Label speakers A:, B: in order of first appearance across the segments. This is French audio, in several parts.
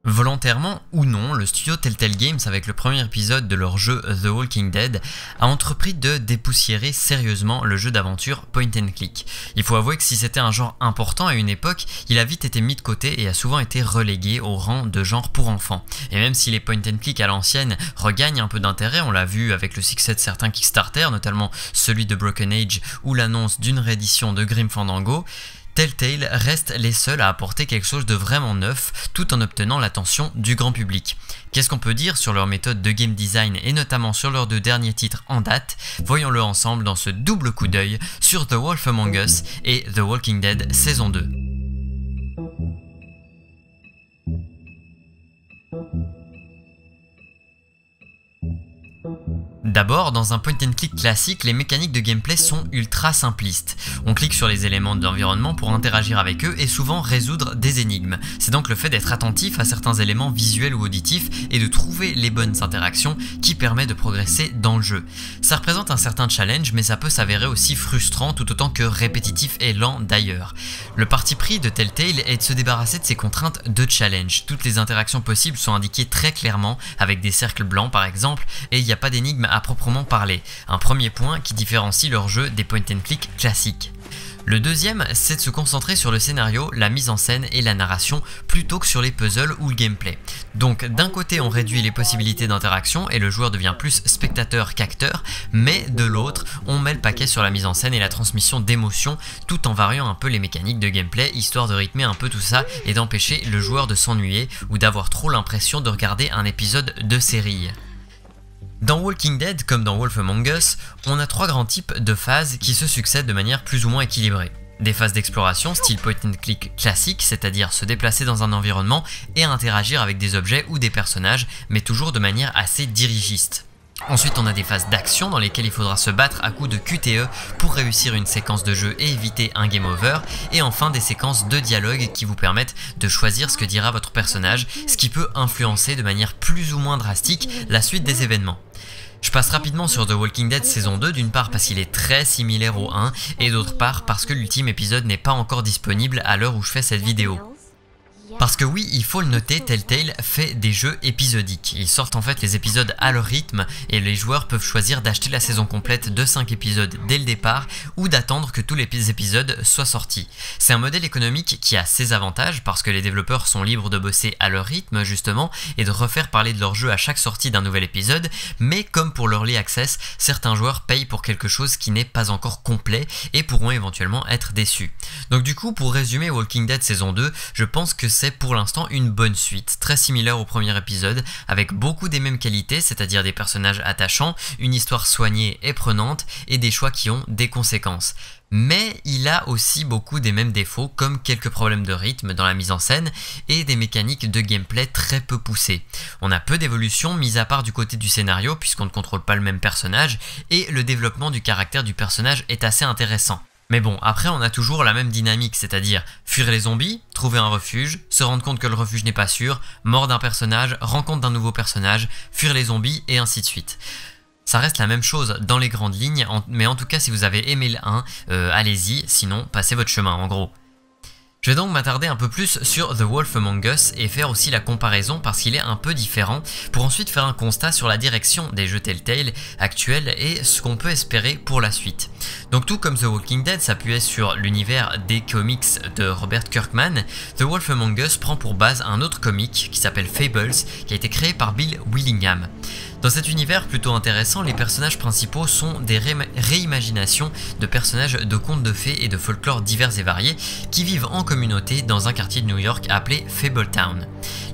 A: Volontairement ou non, le studio Telltale Games, avec le premier épisode de leur jeu The Walking Dead, a entrepris de dépoussiérer sérieusement le jeu d'aventure point and click. Il faut avouer que si c'était un genre important à une époque, il a vite été mis de côté et a souvent été relégué au rang de genre pour enfants. Et même si les point and click à l'ancienne regagnent un peu d'intérêt, on l'a vu avec le succès de certains Kickstarter, notamment celui de Broken Age ou l'annonce d'une réédition de Grim Fandango, Telltale reste les seuls à apporter quelque chose de vraiment neuf tout en obtenant l'attention du grand public. Qu'est-ce qu'on peut dire sur leur méthode de game design et notamment sur leurs deux derniers titres en date? Voyons-le ensemble dans ce double coup d'œil sur The Wolf Among Us et The Walking Dead saison 2. D'abord, dans un point and click classique, les mécaniques de gameplay sont ultra simplistes. On clique sur les éléments de l'environnement pour interagir avec eux et souvent résoudre des énigmes. C'est donc le fait d'être attentif à certains éléments visuels ou auditifs et de trouver les bonnes interactions qui permet de progresser dans le jeu. Ça représente un certain challenge, mais ça peut s'avérer aussi frustrant tout autant que répétitif et lent d'ailleurs. Le parti pris de Telltale est de se débarrasser de ces contraintes de challenge. Toutes les interactions possibles sont indiquées très clairement avec des cercles blancs par exemple et il n'y a pas d'énigmes à proprement parler, un premier point qui différencie leur jeu des point and click classiques. Le deuxième, c'est de se concentrer sur le scénario, la mise en scène et la narration plutôt que sur les puzzles ou le gameplay. Donc d'un côté on réduit les possibilités d'interaction et le joueur devient plus spectateur qu'acteur, mais de l'autre on met le paquet sur la mise en scène et la transmission d'émotions tout en variant un peu les mécaniques de gameplay histoire de rythmer un peu tout ça et d'empêcher le joueur de s'ennuyer ou d'avoir trop l'impression de regarder un épisode de série. Dans Walking Dead, comme dans Wolf Among Us, on a trois grands types de phases qui se succèdent de manière plus ou moins équilibrée. Des phases d'exploration style point and click classique, c'est-à-dire se déplacer dans un environnement et interagir avec des objets ou des personnages, mais toujours de manière assez dirigiste. Ensuite on a des phases d'action dans lesquelles il faudra se battre à coups de QTE pour réussir une séquence de jeu et éviter un game over, et enfin des séquences de dialogue qui vous permettent de choisir ce que dira votre personnage, ce qui peut influencer de manière plus ou moins drastique la suite des événements. Je passe rapidement sur The Walking Dead saison 2, d'une part parce qu'il est très similaire au 1 et d'autre part parce que l'ultime épisode n'est pas encore disponible à l'heure où je fais cette vidéo. Parce que oui, il faut le noter, Telltale fait des jeux épisodiques. Ils sortent en fait les épisodes à leur rythme et les joueurs peuvent choisir d'acheter la saison complète de 5 épisodes dès le départ ou d'attendre que tous les épisodes soient sortis. C'est un modèle économique qui a ses avantages parce que les développeurs sont libres de bosser à leur rythme justement et de refaire parler de leur jeu à chaque sortie d'un nouvel épisode, mais comme pour l'Early Access, certains joueurs payent pour quelque chose qui n'est pas encore complet et pourront éventuellement être déçus. Donc du coup, pour résumer Walking Dead saison 2, je pense que c'est pour l'instant une bonne suite, très similaire au premier épisode, avec beaucoup des mêmes qualités, c'est-à-dire des personnages attachants, une histoire soignée et prenante, et des choix qui ont des conséquences. Mais il a aussi beaucoup des mêmes défauts, comme quelques problèmes de rythme dans la mise en scène, et des mécaniques de gameplay très peu poussées. On a peu d'évolution, mis à part du côté du scénario, puisqu'on ne contrôle pas le même personnage, et le développement du caractère du personnage est assez intéressant. Mais bon, après on a toujours la même dynamique, c'est-à-dire fuir les zombies, trouver un refuge, se rendre compte que le refuge n'est pas sûr, mort d'un personnage, rencontre d'un nouveau personnage, fuir les zombies et ainsi de suite. Ça reste la même chose dans les grandes lignes, mais en tout cas si vous avez aimé le 1, allez-y, sinon passez votre chemin en gros. Je vais donc m'attarder un peu plus sur The Wolf Among Us et faire aussi la comparaison parce qu'il est un peu différent, pour ensuite faire un constat sur la direction des jeux Telltale actuels et ce qu'on peut espérer pour la suite. Donc tout comme The Walking Dead s'appuyait sur l'univers des comics de Robert Kirkman, The Wolf Among Us prend pour base un autre comic qui s'appelle Fables, qui a été créé par Bill Willingham. Dans cet univers plutôt intéressant, les personnages principaux sont des réimaginations de personnages de contes de fées et de folklore divers et variés qui vivent en communauté dans un quartier de New York appelé Fabletown.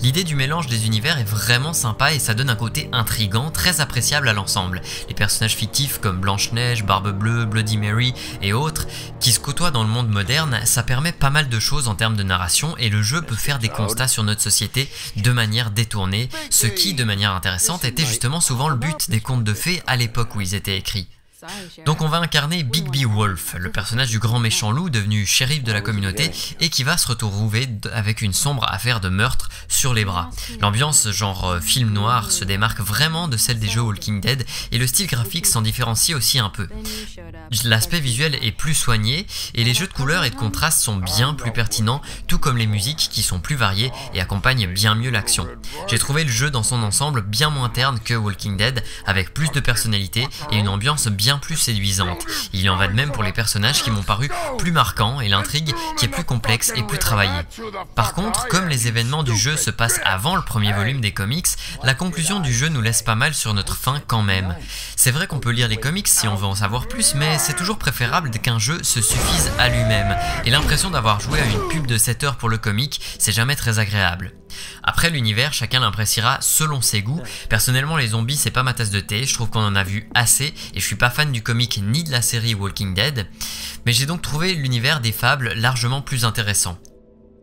A: L'idée du mélange des univers est vraiment sympa et ça donne un côté intriguant, très appréciable à l'ensemble. Les personnages fictifs comme Blanche-Neige, Barbe Bleue, Bloody Mary et autres qui se côtoient dans le monde moderne, ça permet pas mal de choses en termes de narration et le jeu peut faire des constats sur notre société de manière détournée, ce qui, de manière intéressante, était justement souvent le but des contes de fées à l'époque où ils étaient écrits. Donc on va incarner Bigby Wolf, le personnage du grand méchant loup devenu shérif de la communauté et qui va se retrouver avec une sombre affaire de meurtre sur sur les bras. L'ambiance genre film noir se démarque vraiment de celle des jeux Walking Dead et le style graphique s'en différencie aussi un peu. L'aspect visuel est plus soigné et les jeux de couleurs et de contraste sont bien plus pertinents, tout comme les musiques qui sont plus variées et accompagnent bien mieux l'action. J'ai trouvé le jeu dans son ensemble bien moins terne que Walking Dead, avec plus de personnalité et une ambiance bien plus séduisante. Il y en va de même pour les personnages qui m'ont paru plus marquants et l'intrigue qui est plus complexe et plus travaillée. Par contre, comme les événements du jeu se passent avant le premier volume des comics, la conclusion du jeu nous laisse pas mal sur notre faim quand même. C'est vrai qu'on peut lire les comics si on veut en savoir plus, mais c'est toujours préférable qu'un jeu se suffise à lui-même. Et l'impression d'avoir joué à une pub de 7 heures pour le comic, c'est jamais très agréable. Après l'univers, chacun l'appréciera selon ses goûts. Personnellement, les zombies c'est pas ma tasse de thé, je trouve qu'on en a vu assez et je suis pas fan du comic ni de la série Walking Dead, mais j'ai donc trouvé l'univers des fables largement plus intéressant.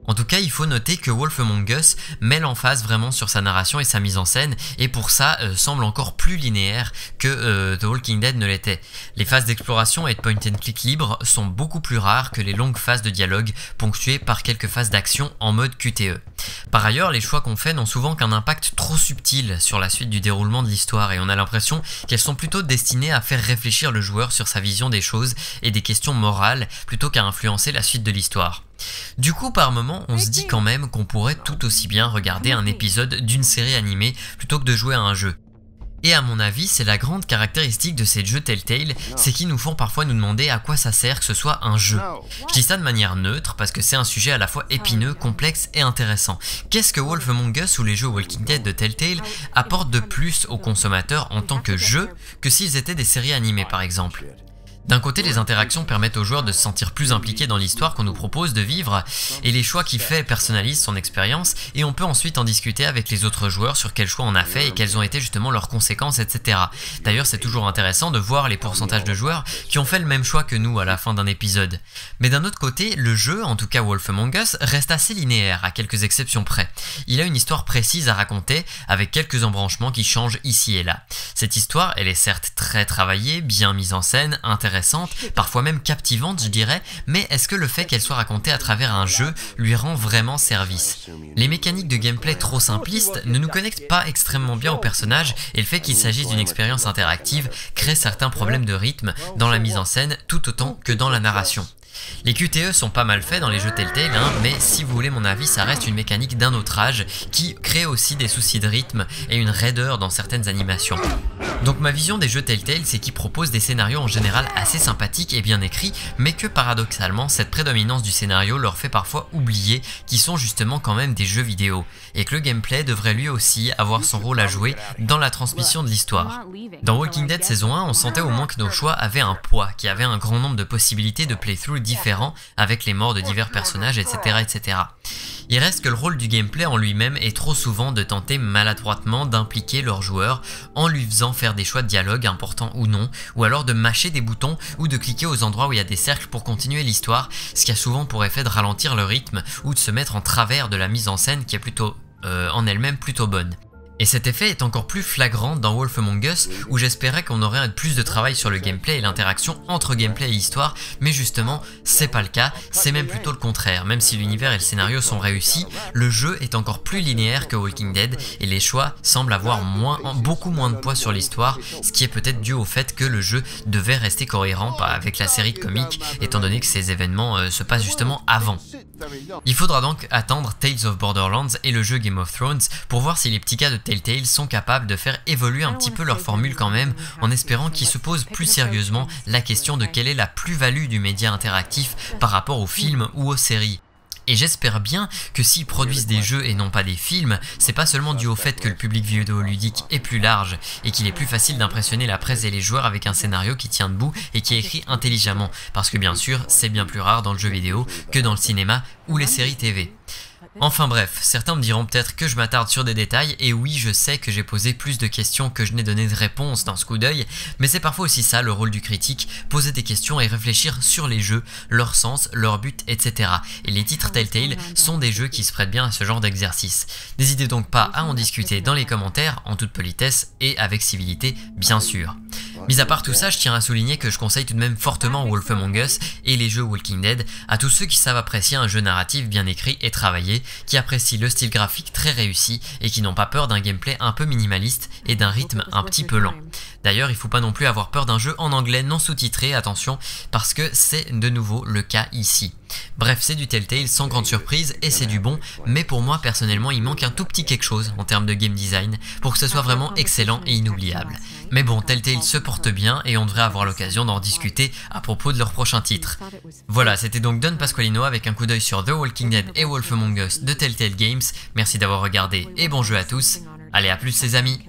A: En tout cas, il faut noter que Wolf Among Us met l'emphase vraiment sur sa narration et sa mise en scène, et pour ça semble encore plus linéaire que The Walking Dead ne l'était. Les phases d'exploration et de point and click libre sont beaucoup plus rares que les longues phases de dialogue, ponctuées par quelques phases d'action en mode QTE. Par ailleurs, les choix qu'on fait n'ont souvent qu'un impact trop subtil sur la suite du déroulement de l'histoire, et on a l'impression qu'elles sont plutôt destinées à faire réfléchir le joueur sur sa vision des choses et des questions morales, plutôt qu'à influencer la suite de l'histoire. Du coup, par moment, on se dit quand même qu'on pourrait tout aussi bien regarder un épisode d'une série animée plutôt que de jouer à un jeu. Et à mon avis, c'est la grande caractéristique de ces jeux Telltale, c'est qu'ils nous font parfois nous demander à quoi ça sert que ce soit un jeu. Je dis ça de manière neutre parce que c'est un sujet à la fois épineux, complexe et intéressant. Qu'est-ce que Wolf Among Us ou les jeux Walking Dead de Telltale apportent de plus aux consommateurs en tant que jeux que s'ils étaient des séries animées par exemple ? D'un côté, les interactions permettent aux joueurs de se sentir plus impliqués dans l'histoire qu'on nous propose de vivre, et les choix qu'il fait personnalisent son expérience, et on peut ensuite en discuter avec les autres joueurs sur quels choix on a fait et quelles ont été justement leurs conséquences, etc. D'ailleurs, c'est toujours intéressant de voir les pourcentages de joueurs qui ont fait le même choix que nous à la fin d'un épisode. Mais d'un autre côté, le jeu, en tout cas Wolf Among Us, reste assez linéaire, à quelques exceptions près. Il a une histoire précise à raconter, avec quelques embranchements qui changent ici et là. Cette histoire, elle est certes très travaillée, bien mise en scène, intéressante, parfois même captivante je dirais, mais est-ce que le fait qu'elle soit racontée à travers un jeu lui rend vraiment service? Les mécaniques de gameplay trop simplistes ne nous connectent pas extrêmement bien au personnage et le fait qu'il s'agisse d'une expérience interactive crée certains problèmes de rythme dans la mise en scène tout autant que dans la narration. Les QTE sont pas mal faits dans les jeux Telltale, mais si vous voulez mon avis, ça reste une mécanique d'un autre âge qui crée aussi des soucis de rythme et une raideur dans certaines animations. Donc ma vision des jeux Telltale, c'est qu'ils proposent des scénarios en général assez sympathiques et bien écrits, mais que paradoxalement, cette prédominance du scénario leur fait parfois oublier qu'ils sont justement quand même des jeux vidéo, et que le gameplay devrait lui aussi avoir son rôle à jouer dans la transmission de l'histoire. Dans Walking Dead saison 1, on sentait au moins que nos choix avaient un poids, qu'il y avait un grand nombre de possibilités de playthrough différents avec les morts de divers personnages, etc., etc. Il reste que le rôle du gameplay en lui-même est trop souvent de tenter maladroitement d'impliquer leur joueur en lui faisant faire des choix de dialogue importants ou non, ou alors de mâcher des boutons ou de cliquer aux endroits où il y a des cercles pour continuer l'histoire, ce qui a souvent pour effet de ralentir le rythme ou de se mettre en travers de la mise en scène qui est plutôt en elle-même plutôt bonne. Et cet effet est encore plus flagrant dans Wolf Among Us, où j'espérais qu'on aurait plus de travail sur le gameplay et l'interaction entre gameplay et histoire, mais justement, c'est pas le cas, c'est même plutôt le contraire. Même si l'univers et le scénario sont réussis, le jeu est encore plus linéaire que Walking Dead, et les choix semblent avoir beaucoup moins de poids sur l'histoire, ce qui est peut-être dû au fait que le jeu devait rester cohérent avec la série de comics, étant donné que ces événements se passent justement avant. Il faudra donc attendre Tales of Borderlands et le jeu Game of Thrones pour voir si les petits cas de Telltale sont capables de faire évoluer un petit peu leur formule quand même, en espérant qu'ils se posent plus sérieusement la question de quelle est la plus-value du média interactif par rapport aux films ou aux séries. Et j'espère bien que s'ils produisent des jeux et non pas des films, c'est pas seulement dû au fait que le public vidéoludique est plus large et qu'il est plus facile d'impressionner la presse et les joueurs avec un scénario qui tient debout et qui est écrit intelligemment, parce que bien sûr c'est bien plus rare dans le jeu vidéo que dans le cinéma ou les séries TV. Enfin bref, certains me diront peut-être que je m'attarde sur des détails, et oui je sais que j'ai posé plus de questions que je n'ai donné de réponses dans ce coup d'œil, mais c'est parfois aussi ça le rôle du critique, poser des questions et réfléchir sur les jeux, leur sens, leur but, etc. Et les titres Telltale sont des jeux qui se prêtent bien à ce genre d'exercice. N'hésitez donc pas à en discuter dans les commentaires, en toute politesse et avec civilité bien sûr. Mis à part tout ça, je tiens à souligner que je conseille tout de même fortement Wolf Among Us et les jeux Walking Dead à tous ceux qui savent apprécier un jeu narratif bien écrit et travaillé, qui apprécient le style graphique très réussi et qui n'ont pas peur d'un gameplay un peu minimaliste et d'un rythme un petit peu lent. D'ailleurs, il faut pas non plus avoir peur d'un jeu en anglais non sous-titré, attention, parce que c'est de nouveau le cas ici. Bref, c'est du Telltale sans grande surprise et c'est du bon, mais pour moi personnellement il manque un tout petit quelque chose en termes de game design pour que ce soit vraiment excellent et inoubliable. Mais bon, Telltale se porte bien et on devrait avoir l'occasion d'en discuter à propos de leur prochain titre. Voilà, c'était donc Don Pasqualino avec un coup d'œil sur The Walking Dead et Wolf Among Us de Telltale Games. Merci d'avoir regardé et bon jeu à tous. Allez, à plus les amis.